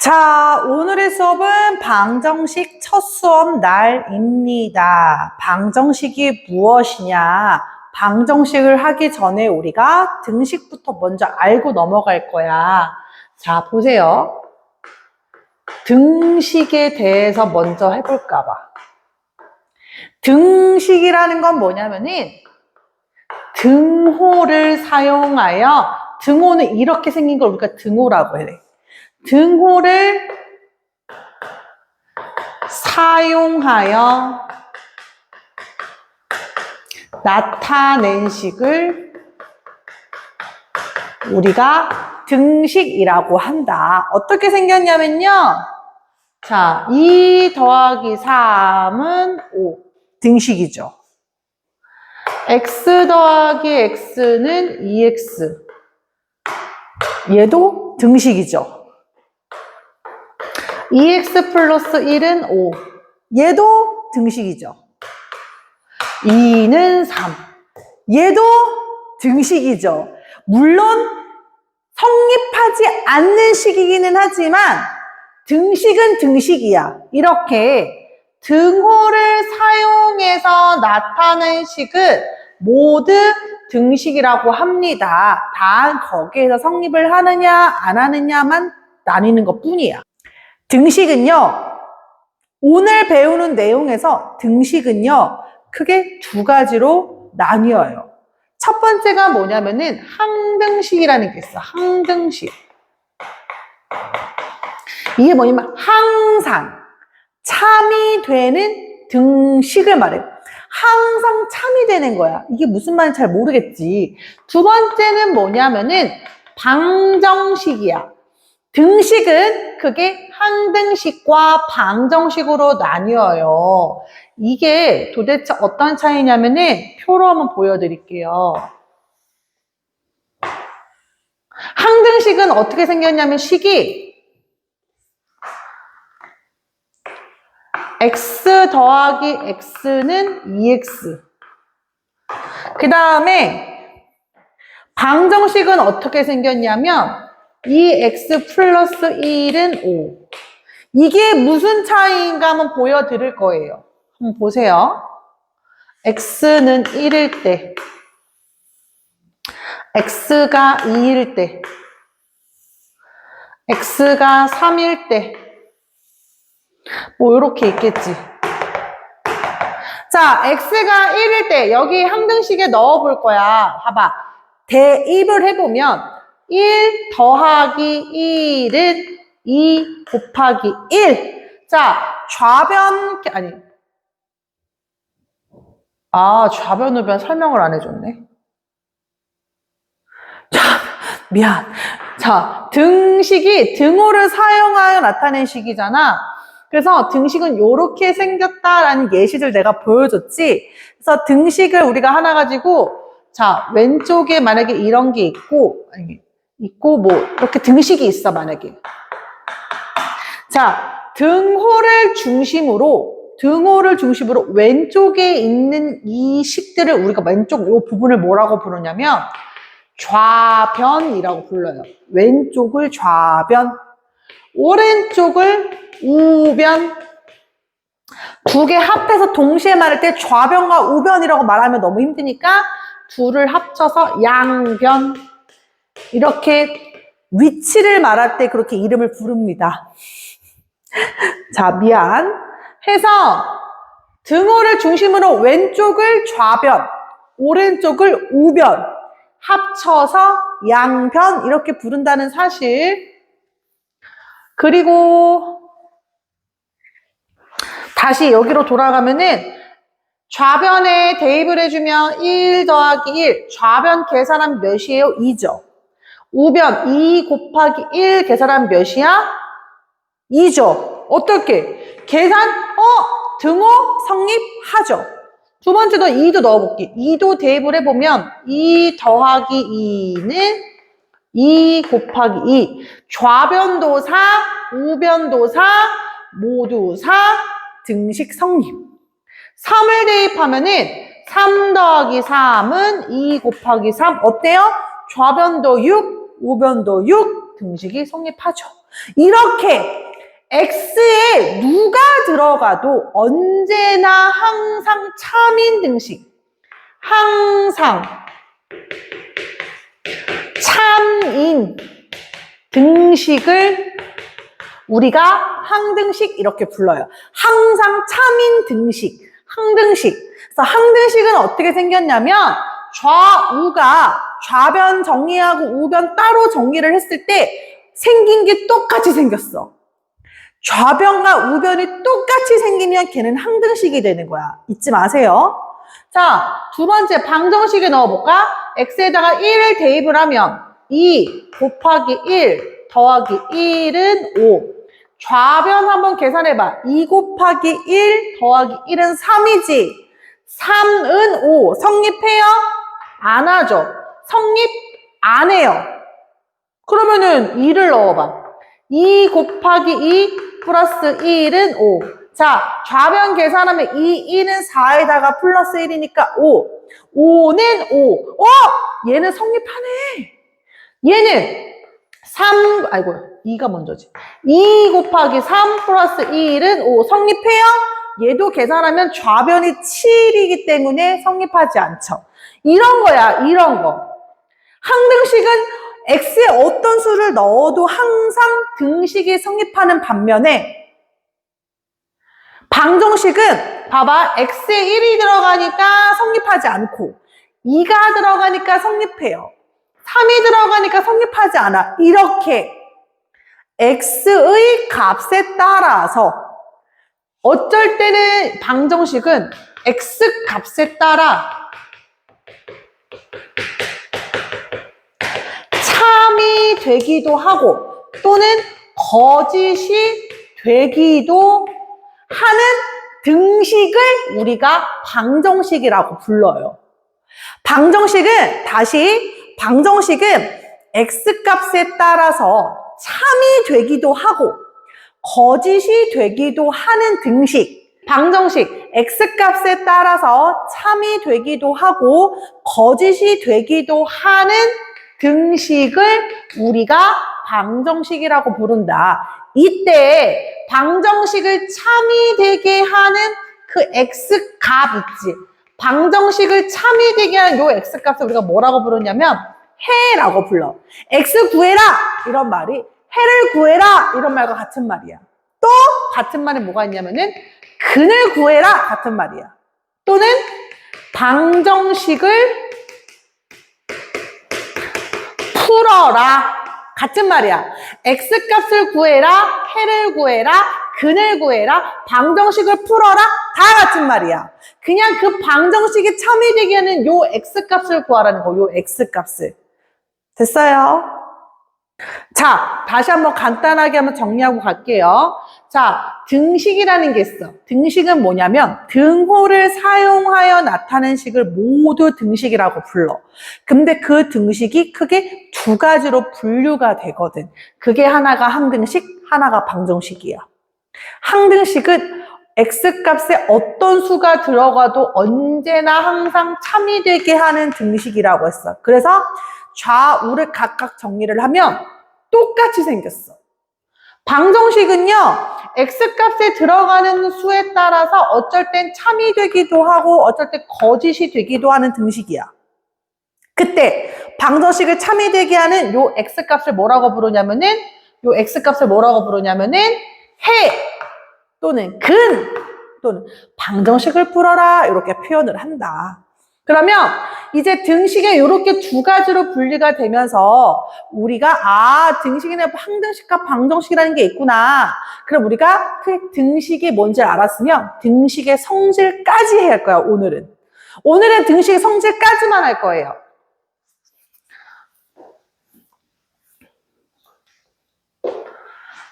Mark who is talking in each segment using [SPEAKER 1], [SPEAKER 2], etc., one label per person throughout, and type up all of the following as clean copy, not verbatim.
[SPEAKER 1] 자, 오늘의 수업은 방정식 첫 수업 날입니다. 방정식이 무엇이냐? 방정식을 하기 전에 우리가 등식부터 먼저 알고 넘어갈 거야. 자, 보세요. 등식에 대해서 먼저 해볼까 봐. 등식이라는 건 뭐냐면은 등호를 사용하여, 등호는 이렇게 생긴 걸 우리가 등호라고 해. 등호를 사용하여 나타낸 식을 우리가 등식이라고 한다. 어떻게 생겼냐면요. 자, 2 더하기 3은 5. 등식이죠. x 더하기 x는 2x. 얘도 등식이죠. 2x 플러스 1은 5. 얘도 등식이죠. 2는 3. 얘도 등식이죠. 물론 성립하지 않는 식이기는 하지만 등식은 등식이야. 이렇게 등호를 사용해서 나타낸 식은 모두 등식이라고 합니다. 단 거기에서 성립을 하느냐 안 하느냐만 나뉘는 것 뿐이야. 등식은요, 오늘 배우는 내용에서 등식은요, 크게 두 가지로 나뉘어요. 첫 번째가 뭐냐면은 항등식이라는 게 있어. 항등식. 이게 뭐냐면 항상 참이 되는 등식을 말해. 항상 참이 되는 거야. 이게 무슨 말인지 잘 모르겠지. 두 번째는 뭐냐면은 방정식이야. 등식은 크게 항등식과 방정식으로 나뉘어요. 이게 도대체 어떤 차이냐면은 표로 한번 보여드릴게요. 항등식은 어떻게 생겼냐면 식이 x 더하기 x는 2x. 그 다음에 방정식은 어떻게 생겼냐면 2x 플러스 1은 5. 이게 무슨 차이인가 한번 보여드릴 거예요. 한번 보세요. x는 1일 때, x가 2일 때, x가 3일 때, 뭐 이렇게 있겠지. 자, x가 1일 때 여기 항등식에 넣어볼 거야. 봐봐. 대입을 해보면 1 더하기 1은 2 곱하기 1. 자, 좌변, 우변 설명을 안 해줬네. 자, 미안. 자, 등식이 등호를 사용하여 나타낸 식이잖아. 그래서 등식은 이렇게 생겼다라는 예시를 내가 보여줬지. 그래서 등식을 우리가 하나 가지고, 자, 왼쪽에 만약에 이런 게 있고, 뭐 이렇게 등식이 있어, 만약에. 자, 등호를 중심으로 왼쪽에 있는 이 식들을 우리가 왼쪽 이 부분을 뭐라고 부르냐면 좌변이라고 불러요. 왼쪽을 좌변, 오른쪽을 우변. 두 개 합해서 동시에 말할 때 좌변과 우변이라고 말하면 너무 힘드니까 둘을 합쳐서 양변. 이렇게 위치를 말할 때 그렇게 이름을 부릅니다. 자, 미안. 해서 등호를 중심으로 왼쪽을 좌변, 오른쪽을 우변, 합쳐서 양변 이렇게 부른다는 사실. 그리고 다시 여기로 돌아가면은 좌변에 대입을 해주면 1 더하기 1. 좌변 계산하면 몇이에요? 2죠. 우변 2 곱하기 1 계산하면 몇이야? 2죠. 어떻게? 등호 성립하죠. 두 번째도 2도 넣어볼게. 2도 대입을 해보면 2 더하기 2는 2 곱하기 2. 좌변도 4, 우변도 4, 모두 4, 등식 성립. 3을 대입하면은 3 더하기 3은 2 곱하기 3. 어때요? 좌변도 6, 우변도 6, 등식이 성립하죠. 이렇게 X에 누가 들어가도 언제나 항상 참인 등식, 항상 참인 등식을 우리가 항등식 이렇게 불러요. 항상 참인 등식, 항등식. 그래서 항등식은 어떻게 생겼냐면 좌우가 좌변 정리하고 우변 따로 정리를 했을 때 생긴 게 똑같이 생겼어. 좌변과 우변이 똑같이 생기면 걔는 항등식이 되는 거야. 잊지 마세요. 자, 두 번째 방정식에 넣어볼까? x에다가 1을 대입을 하면 2 곱하기 1 더하기 1은 5. 좌변 한번 계산해봐. 2 곱하기 1 더하기 1은 3이지. 3은 5. 성립해요? 안 하죠. 성립 안 해요. 그러면은 2를 넣어봐. 2 곱하기 2 플러스 1은 5. 자, 좌변 계산하면 2는 4에다가 플러스 1이니까 5. 5는 5. 얘는 성립하네. 얘는 2가 먼저지. 2 곱하기 3 플러스 1은 5. 성립해요? 얘도 계산하면 좌변이 7이기 때문에 성립하지 않죠. 이런 거야, 이런 거. 항등식은 x에 어떤 수를 넣어도 항상 등식이 성립하는 반면에 방정식은 봐봐, x에 1이 들어가니까 성립하지 않고 2가 들어가니까 성립해요. 3이 들어가니까 성립하지 않아. 이렇게 x의 값에 따라서 어쩔 때는 방정식은 x 값에 따라 참이 되기도 하고 또는 거짓이 되기도 하는 등식을 우리가 방정식이라고 불러요. 방정식은 x값에 따라서 참이 되기도 하고 거짓이 되기도 하는 등식. 방정식 x값에 따라서 참이 되기도 하고 거짓이 되기도 하는 등식을 우리가 방정식이라고 부른다. 이때 방정식을 참이 되게 하는 그 x값 있지. 방정식을 참이 되게 하는 요 x값을 우리가 뭐라고 부르냐면 해라고 불러. x 구해라 이런 말이 해를 구해라 이런 말과 같은 말이야. 또 같은 말이 뭐가 있냐면은 근을 구해라 같은 말이야. 또는 방정식을 풀어라 같은 말이야. x값을 구해라, 해를 구해라, 근을 구해라, 방정식을 풀어라 다 같은 말이야. 그냥 그 방정식이 참이 되게 하는 요 x값을 구하라는 거. 요 x값을. 됐어요? 자, 다시 한번 간단하게 한번 정리하고 갈게요. 자, 등식이라는 게 있어. 등식은 뭐냐면 등호를 사용하여 나타낸 식을 모두 등식이라고 불러. 근데 그 등식이 크게 두 가지로 분류가 되거든. 그게 하나가 항등식, 하나가 방정식이야. 항등식은 x값에 어떤 수가 들어가도 언제나 항상 참이 되게 하는 등식이라고 했어. 그래서 좌우를 각각 정리를 하면 똑같이 생겼어. 방정식은요, x값에 들어가는 수에 따라서 어쩔 땐 참이 되기도 하고 어쩔 땐 거짓이 되기도 하는 등식이야. 그때 방정식을 참이 되게 하는 요 x값을 뭐라고 부르냐면은 해 또는 근 또는 방정식을 풀어라 이렇게 표현을 한다. 그러면 이제 등식에 이렇게 두 가지로 분리가 되면서 우리가 등식이나 항등식과 방정식이라는 게 있구나. 그럼 우리가 그 등식이 뭔지 알았으면 등식의 성질까지 해야 할 거야. 오늘은 등식의 성질까지만 할 거예요.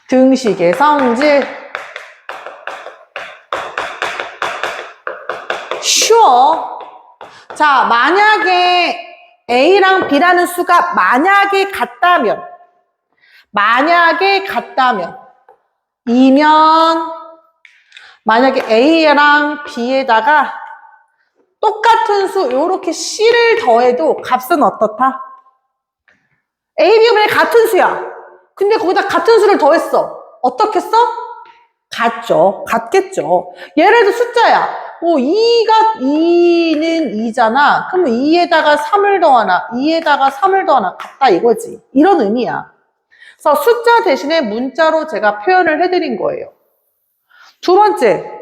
[SPEAKER 1] 등식의 성질 쉬워. 자, 만약에 A랑 B라는 수가 만약에 같다면 이면 만약에 A랑 B에다가 똑같은 수 요렇게 C를 더해도 값은 어떻다? A, B, B 같은 수야. 근데 거기다 같은 수를 더했어. 어떻게 써? 같죠. 같겠죠. 예를 들어 숫자야. 2는 2잖아. 그럼 2에다가 3을 더하나, 2에다가 3을 더하나 같다 이거지. 이런 의미야. 그래서 숫자 대신에 문자로 제가 표현을 해드린 거예요. 두 번째.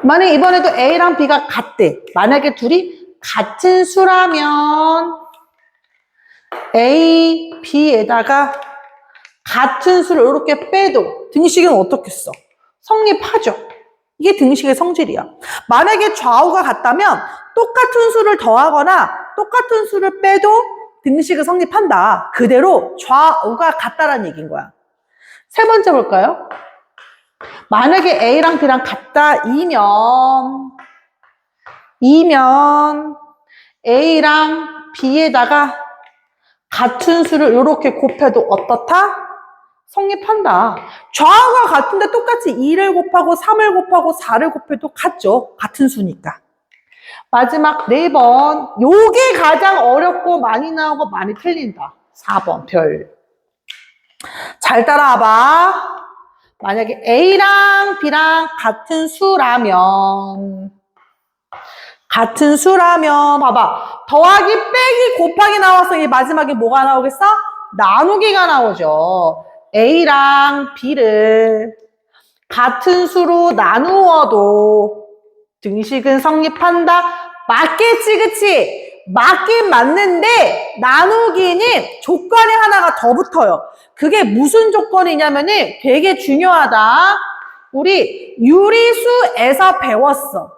[SPEAKER 1] 만약에 이번에도 A랑 B가 같대. 만약에 둘이 같은 수라면 A, B에다가 같은 수를 이렇게 빼도 등식은 어떻게 써? 성립하죠. 이게 등식의 성질이야. 만약에 좌우가 같다면 똑같은 수를 더하거나 똑같은 수를 빼도 등식은 성립한다. 그대로 좌우가 같다라는 얘기인 거야. 세 번째 볼까요? 만약에 A랑 B랑 같다이면 A랑 B에다가 같은 수를 이렇게 곱해도 어떻다? 성립한다. 좌우가 같은데 똑같이 2를 곱하고 3을 곱하고 4를 곱해도 같죠. 같은 수니까. 마지막 4번. 요게 가장 어렵고 많이 나오고 많이 틀린다. 4번 별. 잘 따라와봐. 만약에 A랑 B랑 같은 수라면 봐봐. 더하기 빼기 곱하기 나와서 이 마지막에 뭐가 나오겠어? 나누기가 나오죠. A랑 B를 같은 수로 나누어도 등식은 성립한다. 맞겠지, 그치? 맞긴 맞는데 나누기는 조건이 하나가 더 붙어요. 그게 무슨 조건이냐면은 되게 중요하다. 우리 유리수에서 배웠어.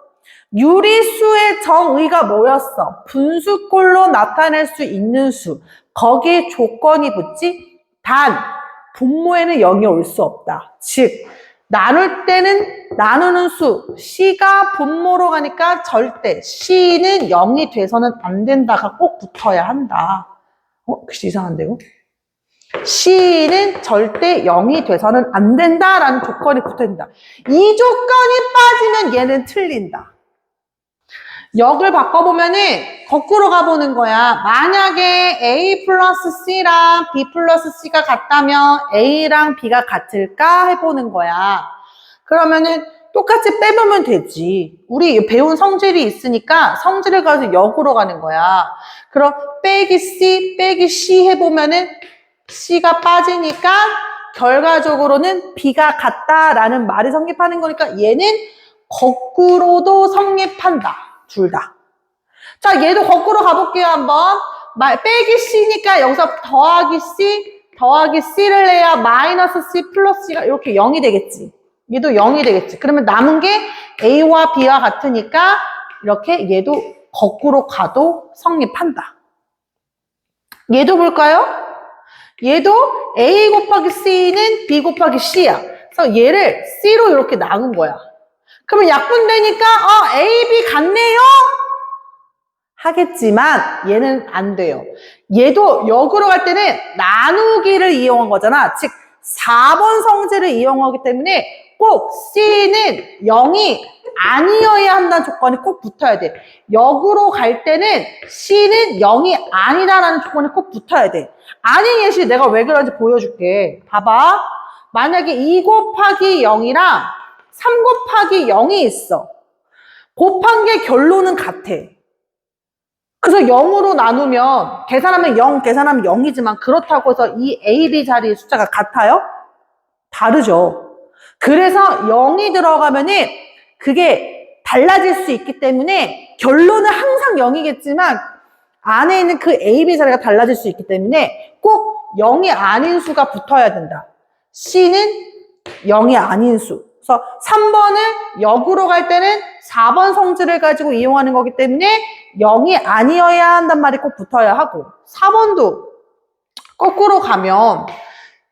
[SPEAKER 1] 유리수의 정의가 뭐였어? 분수꼴로 나타낼 수 있는 수. 거기에 조건이 붙지? 단, 분모에는 0이 올 수 없다. 즉, 나눌 때는 나누는 수, C가 분모로 가니까 절대 C는 0이 돼서는 안 된다가 꼭 붙어야 한다. 글씨 이상한데요? C는 절대 0이 돼서는 안 된다라는 조건이 붙어야 된다. 이 조건이 빠지면 얘는 틀린다. 역을 바꿔보면은 거꾸로 가보는 거야. 만약에 A 플러스 C랑 B 플러스 C가 같다면 A랑 B가 같을까 해보는 거야. 그러면은 똑같이 빼보면 되지. 우리 배운 성질이 있으니까 성질을 가지고 역으로 가는 거야. 그럼 빼기 C 해보면은 C가 빠지니까 결과적으로는 B가 같다라는 말이 성립하는 거니까 얘는 거꾸로도 성립한다. 둘 다. 자, 얘도 거꾸로 가볼게요, 한번. 빼기 C니까 여기서 더하기 C를 해야 마이너스 C 플러스 C가 이렇게 0이 되겠지. 얘도 0이 되겠지. 그러면 남은 게 A와 B와 같으니까 이렇게 얘도 거꾸로 가도 성립한다. 얘도 볼까요? 얘도 A 곱하기 C는 B 곱하기 C야. 그래서 얘를 C로 이렇게 나눈 거야. 그러면 약분되니까 A, B 같네요? 하겠지만 얘는 안 돼요. 얘도 역으로 갈 때는 나누기를 이용한 거잖아. 즉 4번 성질을 이용하기 때문에 꼭 C는 0이 아니어야 한다는 조건이 꼭 붙어야 돼. 역으로 갈 때는 C는 0이 아니다라는 조건이 꼭 붙어야 돼. 아닌 예시 내가 왜 그런지 보여줄게. 봐봐. 만약에 2 곱하기 0이랑 3 곱하기 0이 있어. 곱한 게 결론은 같아. 그래서 0으로 나누면 계산하면 0, 계산하면 0이지만 그렇다고 해서 이 A, B 자리의 숫자가 같아요? 다르죠. 그래서 0이 들어가면은 그게 달라질 수 있기 때문에 결론은 항상 0이겠지만 안에 있는 그 A, B 자리가 달라질 수 있기 때문에 꼭 0이 아닌 수가 붙어야 된다. C는 0이 아닌 수. 그래서 3번을 역으로 갈 때는 4번 성질을 가지고 이용하는 거기 때문에 0이 아니어야 한단 말이 꼭 붙어야 하고 4번도 거꾸로 가면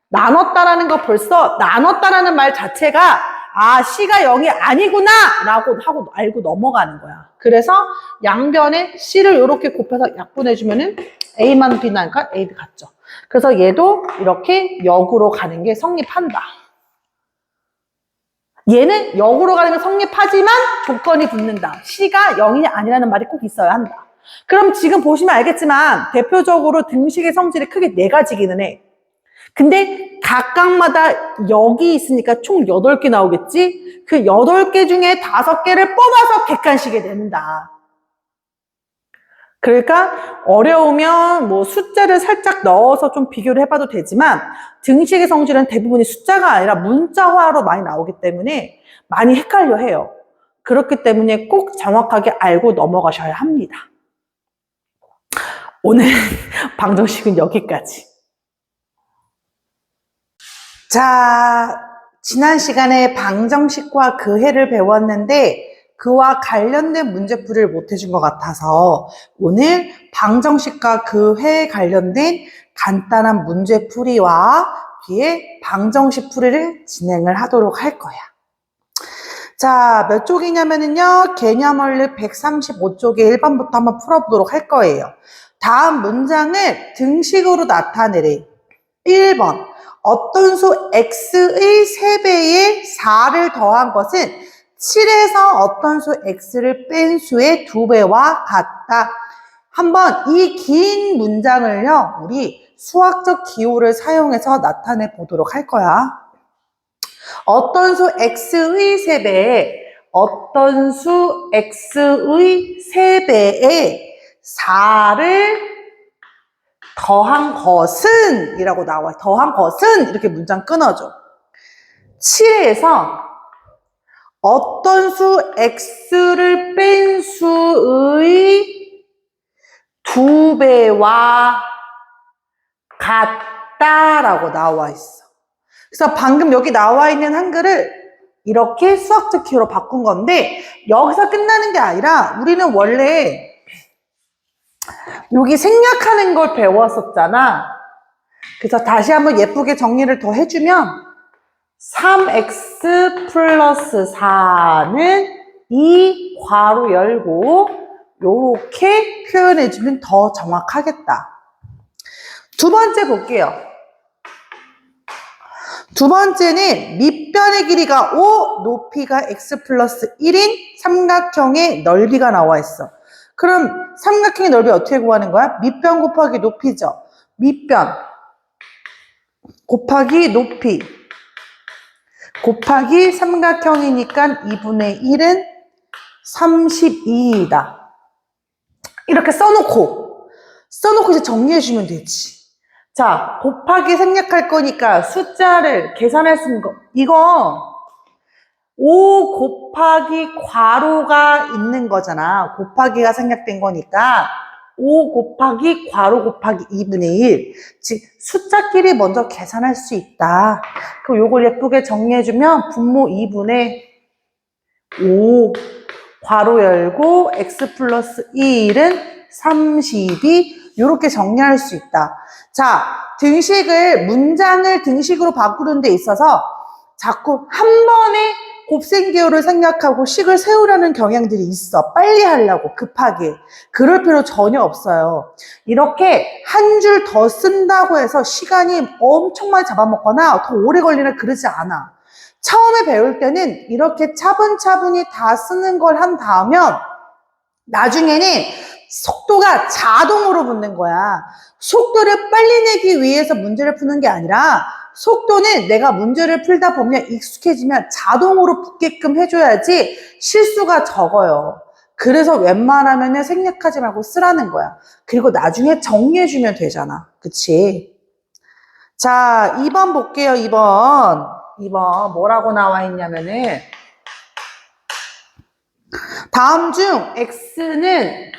[SPEAKER 1] 나눴다라는 거 벌써 나눴다라는 말 자체가 C가 0이 아니구나 라고 하고 알고 넘어가는 거야. 그래서 양변에 C를 이렇게 곱해서 약분해주면은 A만 B 나니까 A, B 같죠. 그래서 얘도 이렇게 역으로 가는 게 성립한다. 얘는 역으로 가는 게 성립하지만 조건이 붙는다. C가 0이 아니라는 말이 꼭 있어야 한다. 그럼 지금 보시면 알겠지만 대표적으로 등식의 성질이 크게 4가지기는 해. 근데 각각마다 여기 있으니까 총 8개 나오겠지? 그 8개 중에 5개를 뽑아서 객관식에 낸다. 그러니까 어려우면 뭐 숫자를 살짝 넣어서 좀 비교를 해봐도 되지만 등식의 성질은 대부분이 숫자가 아니라 문자화로 많이 나오기 때문에 많이 헷갈려 해요. 그렇기 때문에 꼭 정확하게 알고 넘어가셔야 합니다. 오늘 방정식은 여기까지. 자, 지난 시간에 방정식과 그해를 배웠는데 그와 관련된 문제풀이를 못 해준 것 같아서 오늘 방정식과 그해에 관련된 간단한 문제풀이와 뒤에 방정식 풀이를 진행을 하도록 할 거야. 자, 몇 쪽이냐면요. 개념 원리 135쪽에 1번부터 한번 풀어보도록 할 거예요. 다음 문장을 등식으로 나타내래. 1번. 어떤 수 x의 3배에 4를 더한 것은 7에서 어떤 수 x를 뺀 수의 2배와 같다. 한번 이 긴 문장을요, 우리 수학적 기호를 사용해서 나타내 보도록 할 거야. 어떤 수 x의 3배에 어떤 수 x의 3배에 4를 더한 것은 이라고 나와. 더한 것은 이렇게 문장 끊어줘. 7에서 어떤 수 x를 뺀 수의 2배와 같다라고 나와 있어. 그래서 방금 여기 나와 있는 한글을 이렇게 수학적 기호로 바꾼 건데 여기서 끝나는 게 아니라 우리는 원래 여기 생략하는 걸 배웠었잖아. 그래서 다시 한번 예쁘게 정리를 더 해주면 3x 플러스 4는 이 괄호 열고 이렇게 표현해주면 더 정확하겠다. 두 번째 볼게요. 두 번째는 밑변의 길이가 5, 높이가 x 플러스 1인 삼각형의 넓이가 나와 있어. 그럼 삼각형의 넓이 어떻게 구하는 거야? 밑변 곱하기 높이죠. 밑변 곱하기 높이 곱하기 삼각형이니까 2분의 1은 32이다. 이렇게 써놓고 이제 정리해주면 되지. 자, 곱하기 생략할 거니까 숫자를 계산할 수 있는 거. 이거 5 곱하기 괄호가 있는 거잖아. 곱하기가 생략된 거니까 5 곱하기 괄호 곱하기 2분의 1. 즉 숫자끼리 먼저 계산할 수 있다. 그럼 요걸 예쁘게 정리해주면 분모 2분의 5 괄호 열고 x 플러스 1은 32 이렇게 정리할 수 있다. 자, 등식을 문장을 등식으로 바꾸는 데 있어서 자꾸 한 번에 곱셈기호를 생략하고 식을 세우려는 경향들이 있어. 빨리 하려고 급하게. 그럴 필요 전혀 없어요. 이렇게 한 줄 더 쓴다고 해서 시간이 엄청 많이 잡아먹거나 더 오래 걸리나 그러지 않아. 처음에 배울 때는 이렇게 차분차분히 다 쓰는 걸 한 다음면 나중에는 속도가 자동으로 붙는 거야. 속도를 빨리 내기 위해서 문제를 푸는 게 아니라 속도는 내가 문제를 풀다 보면 익숙해지면 자동으로 붙게끔 해줘야지 실수가 적어요. 그래서 웬만하면 생략하지 말고 쓰라는 거야. 그리고 나중에 정리해주면 되잖아. 그치? 자, 2번 볼게요. 2번 뭐라고 나와 있냐면은 다음 중 x는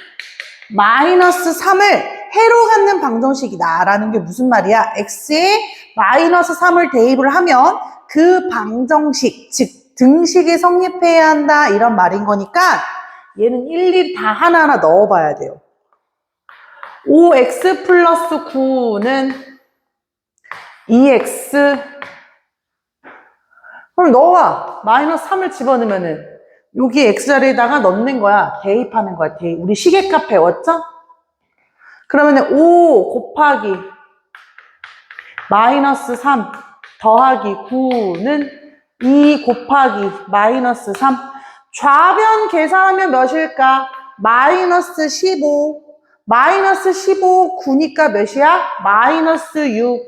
[SPEAKER 1] 마이너스 3을 해로 갖는 방정식이다 라는 게 무슨 말이야? x에 마이너스 3을 대입을 하면 그 방정식, 즉 등식이 성립해야 한다 이런 말인 거니까 얘는 일일이 다 하나하나 넣어봐야 돼요. 5x 플러스 9는 2x 그럼 넣어봐. 마이너스 3을 집어넣으면은 여기 x자리에다가 넣는 거야. 대입하는 거야. 대입. 우리 시계값 배웠죠? 그러면 5 곱하기 마이너스 3 더하기 9는 2 곱하기 마이너스 3. 좌변 계산하면 몇일까? 마이너스 15. 마이너스 15, 9니까 몇이야? 마이너스 6.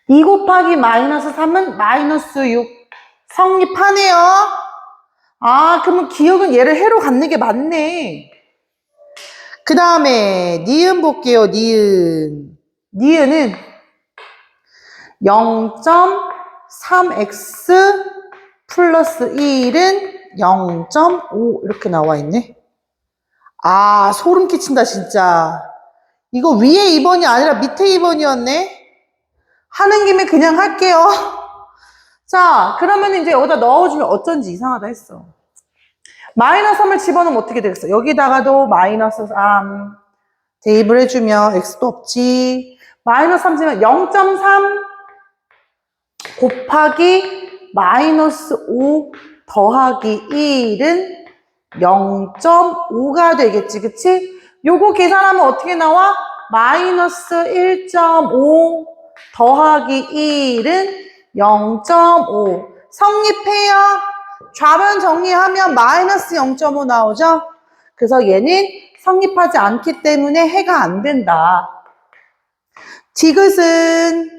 [SPEAKER 1] 2 곱하기 마이너스 3은 마이너스 6. 성립하네요. 아, 그러면 기억은 얘를 해로 갖는 게 맞네. 그 다음에 니은 볼게요. 니은은 0.3x 플러스 1은 0.5 이렇게 나와 있네. 아, 소름 끼친다 진짜. 이거 위에 2번이 아니라 밑에 2번이었네. 하는 김에 그냥 할게요. 자, 그러면 이제 여기다 넣어주면 어쩐지 이상하다 했어. 마이너스 3을 집어넣으면 어떻게 되겠어? 여기다가도 마이너스 3 대입을 해주면 x도 없지. 마이너스 3 집으면 0.3 곱하기 마이너스 5 더하기 1은 0.5가 되겠지, 그치? 요거 계산하면 어떻게 나와? 마이너스 1.5 더하기 1은 0.5. 성립해요. 좌변 정리하면 마이너스 0.5 나오죠? 그래서 얘는 성립하지 않기 때문에 해가 안 된다. 디귿은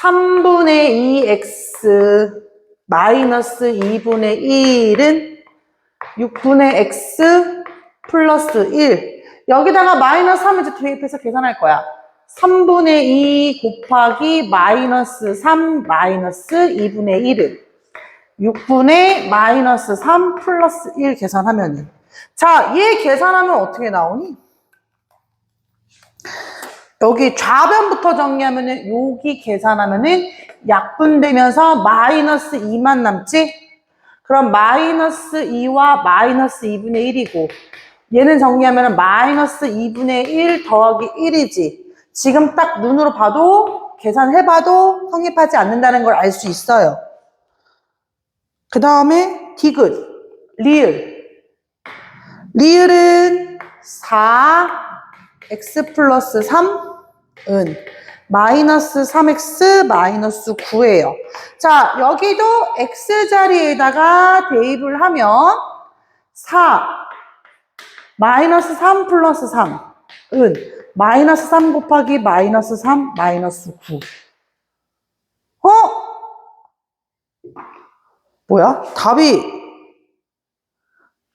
[SPEAKER 1] 3분의 2x 마이너스 2분의 1은 6분의 x 플러스 1. 여기다가 마이너스 3을 이제 대입해서 계산할 거야. 3분의 2 곱하기 마이너스 3 마이너스 2분의 1은 6분의 마이너스 3 플러스 1 계산하면은. 자, 얘 계산하면 어떻게 나오니? 여기 좌변부터 정리하면은 여기 계산하면은 약분되면서 마이너스 2만 남지? 그럼 마이너스 2와 마이너스 2분의 1이고 얘는 정리하면은 마이너스 2분의 1 더하기 1이지. 지금 딱 눈으로 봐도 계산해봐도 성립하지 않는다는 걸 알 수 있어요. 그 다음에 디귿, 리을은 4x 플러스 3은 마이너스 3x 마이너스 9예요. 자, 여기도 x자리에다가 대입을 하면 4 마이너스 3 플러스 3은 마이너스 3 곱하기 마이너스 3 마이너스 9. 뭐야? 답이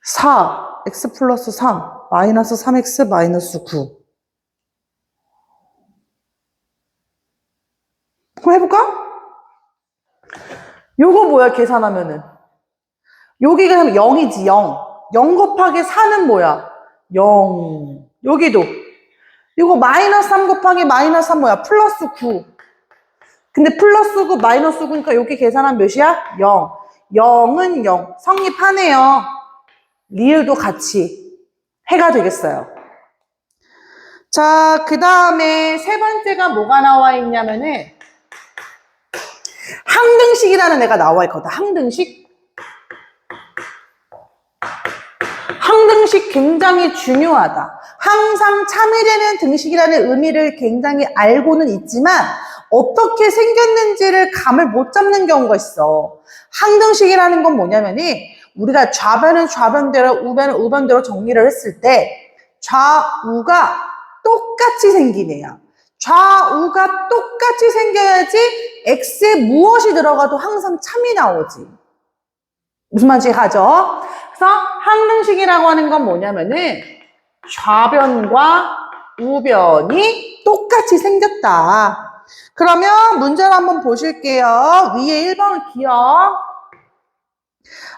[SPEAKER 1] 4x 플러스 3 마이너스 3x 마이너스 9. 한번 해볼까? 요거 뭐야 계산하면은 여기가 0이지 0 곱하기 4는 뭐야? 0. 여기도 이거 마이너스 3 곱하기 마이너스 3 뭐야? 플러스 9. 근데 플러스 9 마이너스 9니까 여기 계산하면 몇이야? 0. 0은 0. 성립하네요. 리을도 같이 해가 되겠어요. 자, 그 다음에 세 번째가 뭐가 나와 있냐면은 항등식이라는 애가 나와 있거든. 항등식. 항등식 굉장히 중요하다. 항상 참이되는 등식이라는 의미를 굉장히 알고는 있지만 어떻게 생겼는지를 감을 못 잡는 경우가 있어. 항등식이라는 건 뭐냐면은 우리가 좌변은 좌변대로 우변은 우변대로 정리를 했을 때 좌우가 똑같이 생긴 애야. 좌우가 똑같이 생겨야지 x에 무엇이 들어가도 항상 참이 나오지. 무슨 말인지 가죠? 그래서 항등식이라고 하는 건 뭐냐면은 좌변과 우변이 똑같이 생겼다. 그러면 문제를 한번 보실게요. 위에 1번을 기억.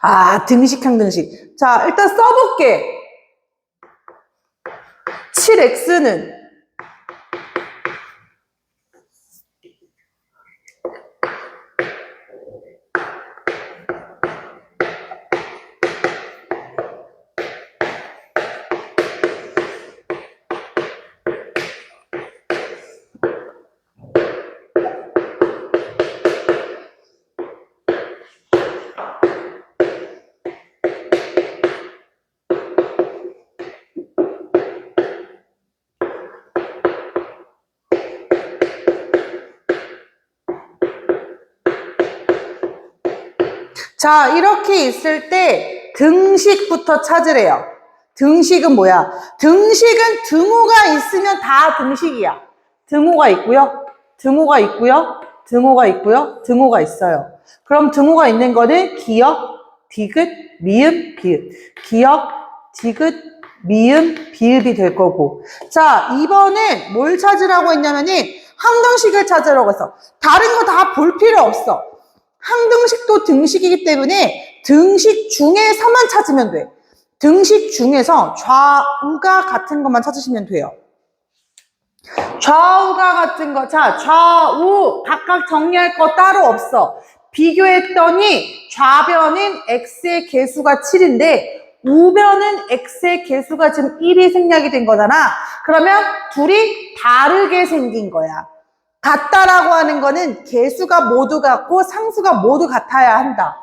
[SPEAKER 1] 아, 등식, 항등식. 자, 일단 써볼게. 7x는 자, 이렇게 있을 때 등식부터 찾으래요. 등식은 뭐야? 등식은 등호가 있으면 다 등식이야. 등호가 있고요. 등호가 있고요. 등호가 있고요. 등호가 있어요. 그럼 등호가 있는 거는 기역, 디귿, 미음, 비읍. 기역, 디귿, 미음, 비읍이 될 거고. 자, 2번은 뭘 찾으라고 했냐면은 항등식을 찾으라고 했어. 다른 거 다 볼 필요 없어. 항등식도 등식이기 때문에 등식 중에서만 찾으면 돼. 등식 중에서 좌우가 같은 것만 찾으시면 돼요. 좌우가 같은 거. 자, 좌우 각각 정리할 거 따로 없어. 비교했더니 좌변은 x의 개수가 7인데 우변은 x의 개수가 지금 1이 생략이 된 거잖아. 그러면 둘이 다르게 생긴 거야. 같다라고 하는 거는 개수가 모두 같고 상수가 모두 같아야 한다.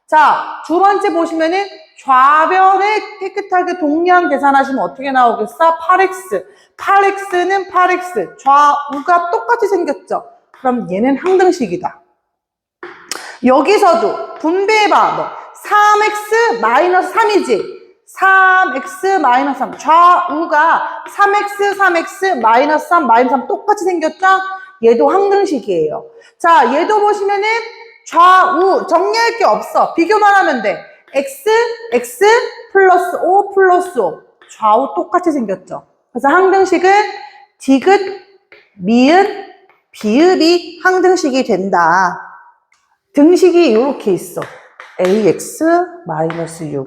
[SPEAKER 1] 자, 두 번째 보시면은 좌변을 깨끗하게 동량 계산하시면 어떻게 나오겠어? 8x. 8x는 8x. 좌우가 똑같이 생겼죠? 그럼 얘는 항등식이다. 여기서도 분배해봐. 3x 3이지? 3x 3. 좌우가 3x 3x 3 똑같이 생겼죠? 얘도 항등식이에요. 자, 얘도 보시면은 좌우 정리할 게 없어. 비교만 하면 돼. x 플러스 5 플러스 5. 좌우 똑같이 생겼죠. 그래서 항등식은 디귿, 미은, 비읍이 항등식이 된다. 등식이 이렇게 있어. ax-6은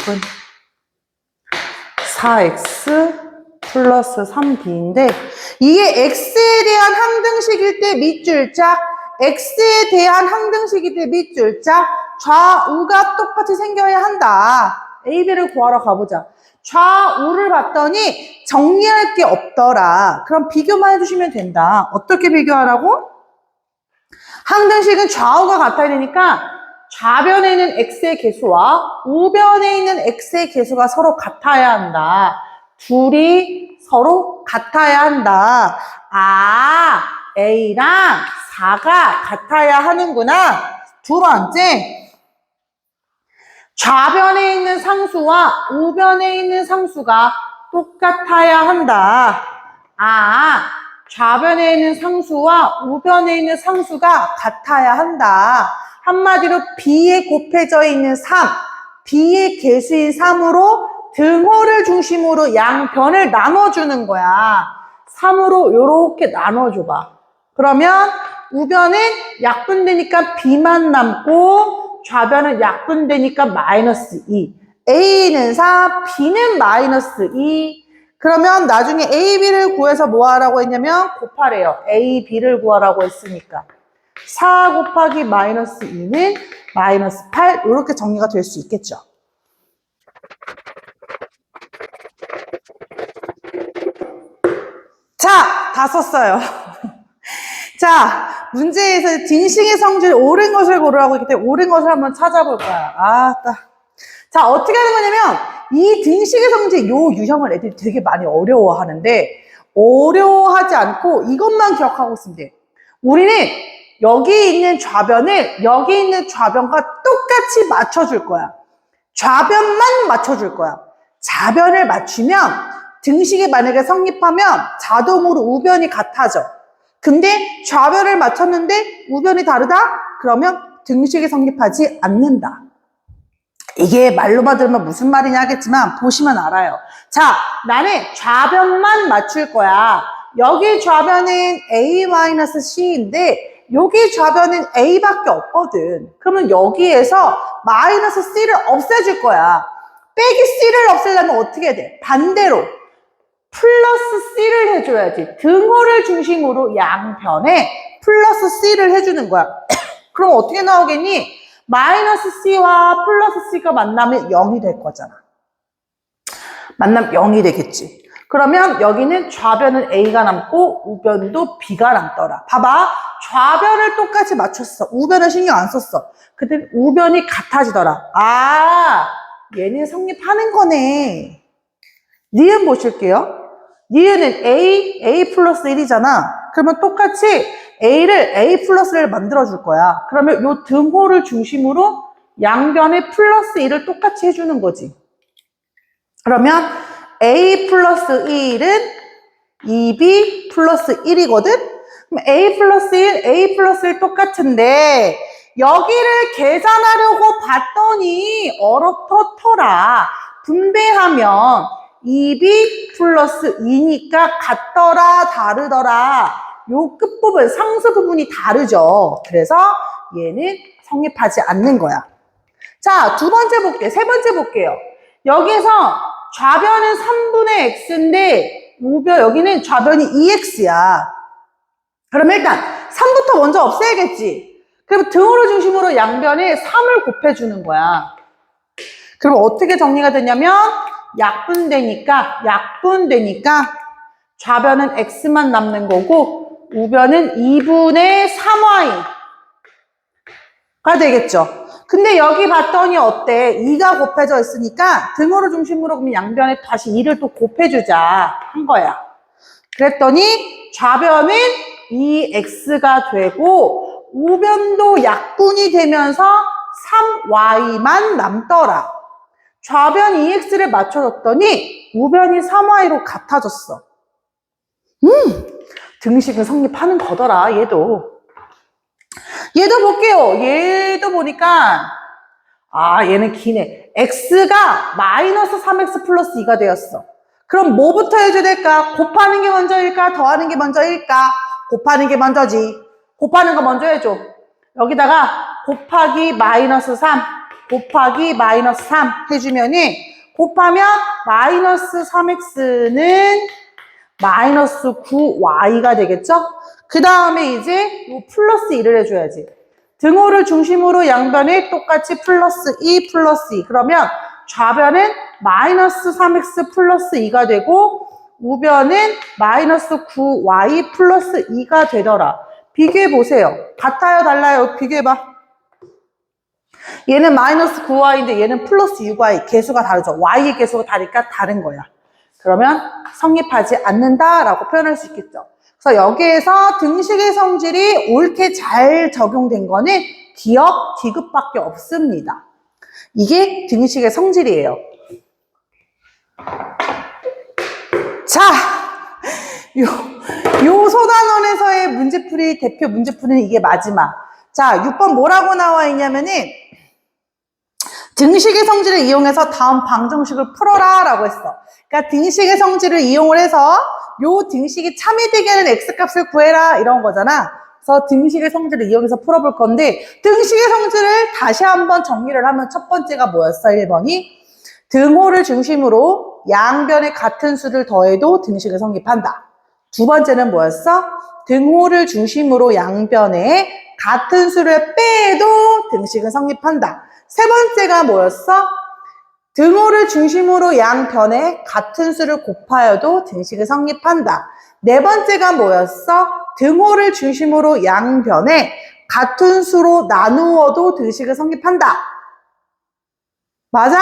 [SPEAKER 1] 4x 플러스 3b인데 이게 x에 대한 항등식일 때 밑줄짝, x에 대한 항등식일 때 밑줄짝, 좌우가 똑같이 생겨야 한다. a, b를 구하러 가보자. 좌우를 봤더니 정리할 게 없더라. 그럼 비교만 해주시면 된다. 어떻게 비교하라고? 항등식은 좌우가 같아야 되니까 좌변에 있는 x의 개수와 우변에 있는 x의 개수가 서로 같아야 한다. 둘이 서로 같아야 한다. 아, a랑 4가 같아야 하는구나. 두 번째, 좌변에 있는 상수와 우변에 있는 상수가 똑같아야 한다. 아, 좌변에 있는 상수와 우변에 있는 상수가 같아야 한다. 한마디로 b에 곱해져 있는 3, b의 개수인 3으로 등호를 중심으로 양변을 나눠주는 거야. 3으로 이렇게 나눠줘봐. 그러면 우변은 약분되니까 b만 남고 좌변은 약분되니까 마이너스 2. a는 4, b는 마이너스 2. 그러면 나중에 a, b를 구해서 뭐 하라고 했냐면 곱하래요. a, b를 구하라고 했으니까. 4 곱하기 마이너스 2는 마이너스 8. 이렇게 정리가 될 수 있겠죠. 자, 다 썼어요. 자, 문제에서 등식의 성질 옳은 것을 고르라고 했기 때문에 옳은 것을 한번 찾아볼 거야. 자, 어떻게 하는 거냐면 이 등식의 성질 요 유형을 애들이 되게 많이 어려워하는데 어려워하지 않고 이것만 기억하고 있으면 돼. 우리는 여기 있는 좌변을 여기 있는 좌변과 똑같이 맞춰줄 거야. 좌변만 맞춰줄 거야. 좌변을 맞추면 등식이 만약에 성립하면 자동으로 우변이 같아져. 근데 좌변을 맞췄는데 우변이 다르다? 그러면 등식이 성립하지 않는다. 이게 말로만 들으면 무슨 말이냐 하겠지만 보시면 알아요. 자, 나는 좌변만 맞출 거야. 여기 좌변은 a-c인데 여기 좌변은 a밖에 없거든. 그러면 여기에서 마이너스 c를 없애줄 거야. 빼기 c를 없애려면 어떻게 해야 돼? 반대로 플러스 c를 해줘야지. 등호를 중심으로 양변에 플러스 c를 해주는 거야. 그럼 어떻게 나오겠니? 마이너스 c와 플러스 c가 만나면 0이 될 거잖아. 만나면 0이 되겠지. 그러면 여기는 좌변은 a가 남고 우변도 b가 남더라. 봐봐. 좌변을 똑같이 맞췄어. 우변은 신경 안 썼어. 근데 우변이 같아지더라. 아, 얘는 성립하는 거네. 니은 보실게요. 니은은 a 플러스 1이잖아. 그러면 똑같이 a를 a 플러스를 만들어줄 거야. 그러면 요 등호를 중심으로 양변에 플러스 1을 똑같이 해주는 거지. 그러면 a 플러스 1은 2b 플러스 1이거든? 그럼 a 플러스 1, a 플러스 1 똑같은데 여기를 계산하려고 봤더니 얼어터터라. 분배하면 2b 플러스 2니까 같더라 다르더라. 요 끝부분 상수 부분이 다르죠. 그래서 얘는 성립하지 않는 거야. 자, 두 번째 볼게요. 세 번째 볼게요. 여기에서 좌변은 3분의 x인데 우변 여기는 좌변이 2x야. 그럼 일단 3부터 먼저 없애야겠지. 그럼 등호를 중심으로 양변에 3을 곱해주는 거야. 그럼 어떻게 정리가 되냐면 약분되니까 좌변은 x만 남는 거고 우변은 2분의 3y가 되겠죠. 근데 여기 봤더니 어때? 2가 곱해져 있으니까 등호를 중심으로 그러면 양변에 다시 2를 또 곱해주자 한 거야. 그랬더니 좌변은 2x가 되고 우변도 약분이 되면서 3y만 남더라. 좌변 2x를 맞춰줬더니 우변이 3y로 같아졌어. 등식은 성립하는 거더라. 얘도 볼게요. 얘도 보니까 얘는 기네. x가 마이너스 3x 플러스 2가 되었어. 그럼 뭐부터 해줘야 될까? 곱하는 게 먼저일까? 더하는 게 먼저일까? 곱하는 게 먼저지. 곱하는 거 먼저 해줘. 여기다가 곱하기 마이너스 3 해주면은 곱하면 마이너스 3x는 마이너스 9y가 되겠죠? 그 다음에 이제 요 플러스 2를 해줘야지. 등호를 중심으로 양변에 똑같이 플러스 2 플러스 2. 그러면 좌변은 마이너스 3x 플러스 2가 되고 우변은 마이너스 9y 플러스 2가 되더라. 비교해보세요. 같아요? 달라요? 비교해봐. 얘는 마이너스 9y인데 얘는 플러스 6y. 개수가 다르죠. y의 개수가 다르니까 다른 거야. 그러면 성립하지 않는다라고 표현할 수 있겠죠. 그래서 여기에서 등식의 성질이 옳게 잘 적용된 거는 기억, 디귿밖에 없습니다. 이게 등식의 성질이에요. 자, 요 소단원에서의 문제풀이, 대표 문제풀이는 이게 마지막. 자, 6번 뭐라고 나와 있냐면은 등식의 성질을 이용해서 다음 방정식을 풀어라 라고 했어. 그러니까 등식의 성질을 이용을 해서 요 등식이 참이되게 하는 x값을 구해라 이런 거잖아. 그래서 등식의 성질을 이용해서 풀어볼 건데 등식의 성질을 다시 한번 정리를 하면 첫 번째가 뭐였어? 1번이 등호를 중심으로 양변의 같은 수를 더해도 등식을 성립한다. 두 번째는 뭐였어? 등호를 중심으로 양변에 같은 수를 빼도 등식은 성립한다. 세 번째가 뭐였어? 등호를 중심으로 양변에 같은 수를 곱하여도 등식을 성립한다. 네 번째가 뭐였어? 등호를 중심으로 양변에 같은 수로 나누어도 등식을 성립한다. 맞아?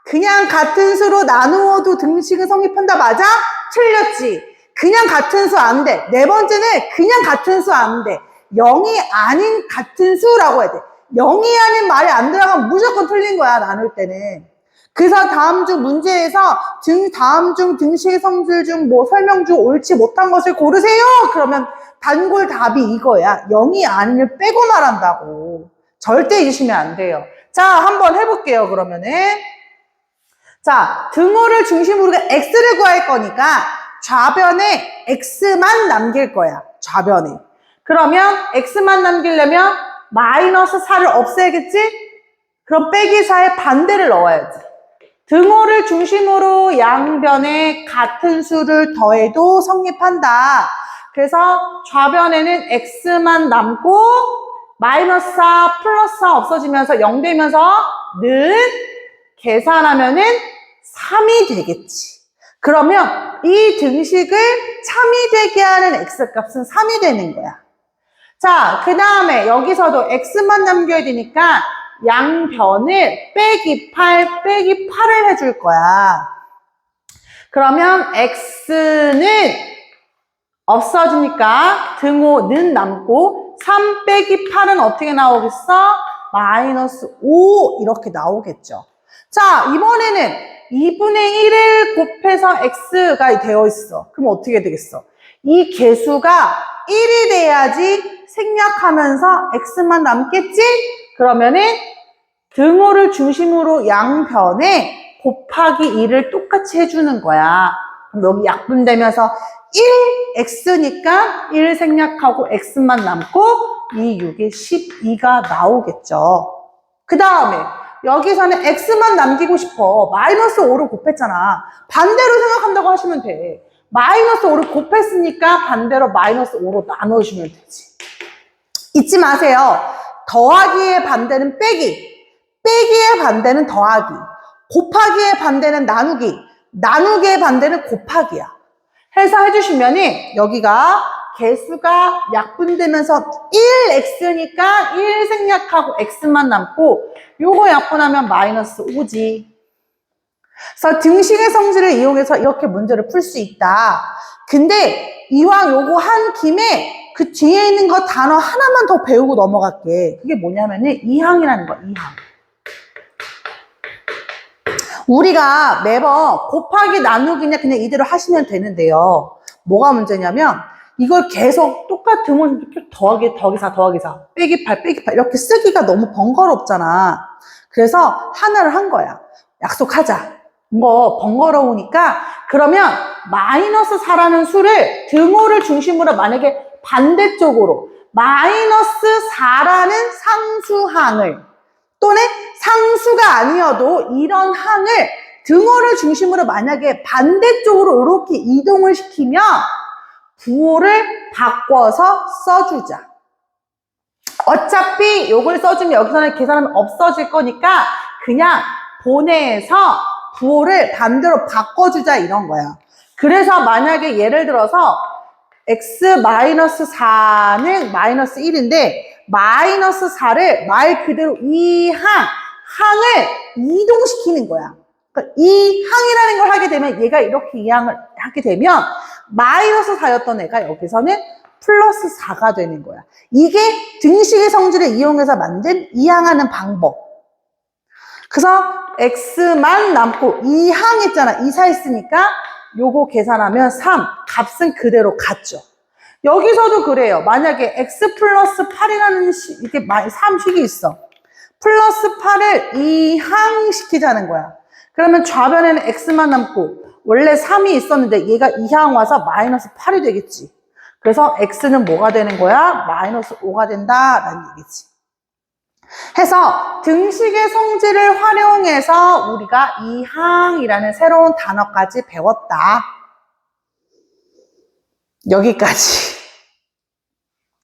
[SPEAKER 1] 그냥 같은 수로 나누어도 등식을 성립한다. 맞아? 틀렸지? 그냥 같은 수 안 돼. 네 번째는 그냥 같은 수 안 돼. 0이 아닌 같은 수라고 해야 돼. 0이 아닌 말이 안 들어가면 무조건 틀린 거야, 나눌 때는. 그래서 다음 중 문제에서 다음 중 등식의 성질 중 뭐 설명 중 옳지 못한 것을 고르세요. 그러면 단골 답이 이거야. 0이 아닌을 빼고 말한다고. 절대 잊으시면 안 돼요. 자, 한번 해볼게요, 그러면은. 자, 등호를 중심으로 x를 구할 거니까 좌변에 x만 남길 거야. 좌변에. 그러면 x만 남기려면 마이너스 4를 없애야겠지? 그럼 빼기 4의 반대를 넣어야지. 등호를 중심으로 양변에 같은 수를 더해도 성립한다. 그래서 좌변에는 x만 남고 마이너스 4 플러스 4 없어지면서 0 되면서 는 계산하면은 3이 되겠지. 그러면 이 등식을 참이 되게 하는 x값은 3이 되는 거야. 자, 그 다음에 여기서도 x만 남겨야 되니까 양변을 빼기 8을 해줄 거야. 그러면 x는 없어지니까 등호는 남고 3 빼기 8은 어떻게 나오겠어? 마이너스 5 이렇게 나오겠죠. 자, 이번에는 2분의 1을 곱해서 x가 되어 있어. 그럼 어떻게 되겠어? 이 개수가 1이 돼야지 생략하면서 x만 남겠지? 그러면은 등호를 중심으로 양변에 곱하기 2를 똑같이 해주는 거야. 그럼 여기 약분되면서 1x니까 1 생략하고 x만 남고 2, 6에 12가 나오겠죠. 그 다음에 여기서는 x만 남기고 싶어. 마이너스 5를 곱했잖아. 반대로 생각한다고 하시면 돼. 마이너스 5를 곱했으니까 반대로 마이너스 5로 나눠주면 되지. 잊지 마세요. 더하기의 반대는 빼기, 빼기의 반대는 더하기, 곱하기의 반대는 나누기, 나누기의 반대는 곱하기야. 해서 해주시면은 여기가 개수가 약분되면서 1x니까 1 생략하고 x만 남고 요거 약분하면 마이너스 5지. 그래서 등식의 성질을 이용해서 이렇게 문제를 풀 수 있다. 근데 이왕 요거 한 김에 그 뒤에 있는 거 단어 하나만 더 배우고 넘어갈게. 그게 뭐냐면은 이항이라는 거야, 이항. 우리가 매번 곱하기 나누기냐 그냥 이대로 하시면 되는데요. 뭐가 문제냐면 이걸 계속 똑같은 건 더하기, 더하기 4, 더하기 4, 빼기 8, 빼기 8 이렇게 쓰기가 너무 번거롭잖아. 그래서 하나를 한 거야. 약속하자. 이거 번거로우니까 그러면 마이너스 4라는 수를 등호를 중심으로 만약에 반대쪽으로 마이너스 4라는 상수항을 또는 상수가 아니어도 이런 항을 등호를 중심으로 만약에 반대쪽으로 이렇게 이동을 시키면 부호를 바꿔서 써주자. 어차피 이걸 써주면 여기서는 계산하면 없어질 거니까 그냥 보내서 부호를 반대로 바꿔주자 이런 거야. 그래서 만약에 예를 들어서 x-4는 마이너스 1인데 마이너스 4를 말 그대로 이 항을 이동시키는 거야. 그러니까 이 항이라는 걸 하게 되면 얘가 이렇게 이 항을 하게 되면 마이너스 4였던 애가 여기서는 플러스 4가 되는 거야. 이게 등식의 성질을 이용해서 만든 이항하는 방법. 그래서 x만 남고 이 항 있잖아. 2, 4 했으니까 요거 계산하면 3, 값은 그대로 같죠. 여기서도 그래요. 만약에 x 플러스 8이라는 이렇게 3식이 있어. 플러스 8을 이항시키자는 거야. 그러면 좌변에는 x만 남고 원래 3이 있었는데 얘가 이항 와서 마이너스 8이 되겠지. 그래서 x는 뭐가 되는 거야? 마이너스 5가 된다라는 얘기지. 해서 등식의 성질을 활용해서 우리가 이항이라는 새로운 단어까지 배웠다. 여기까지.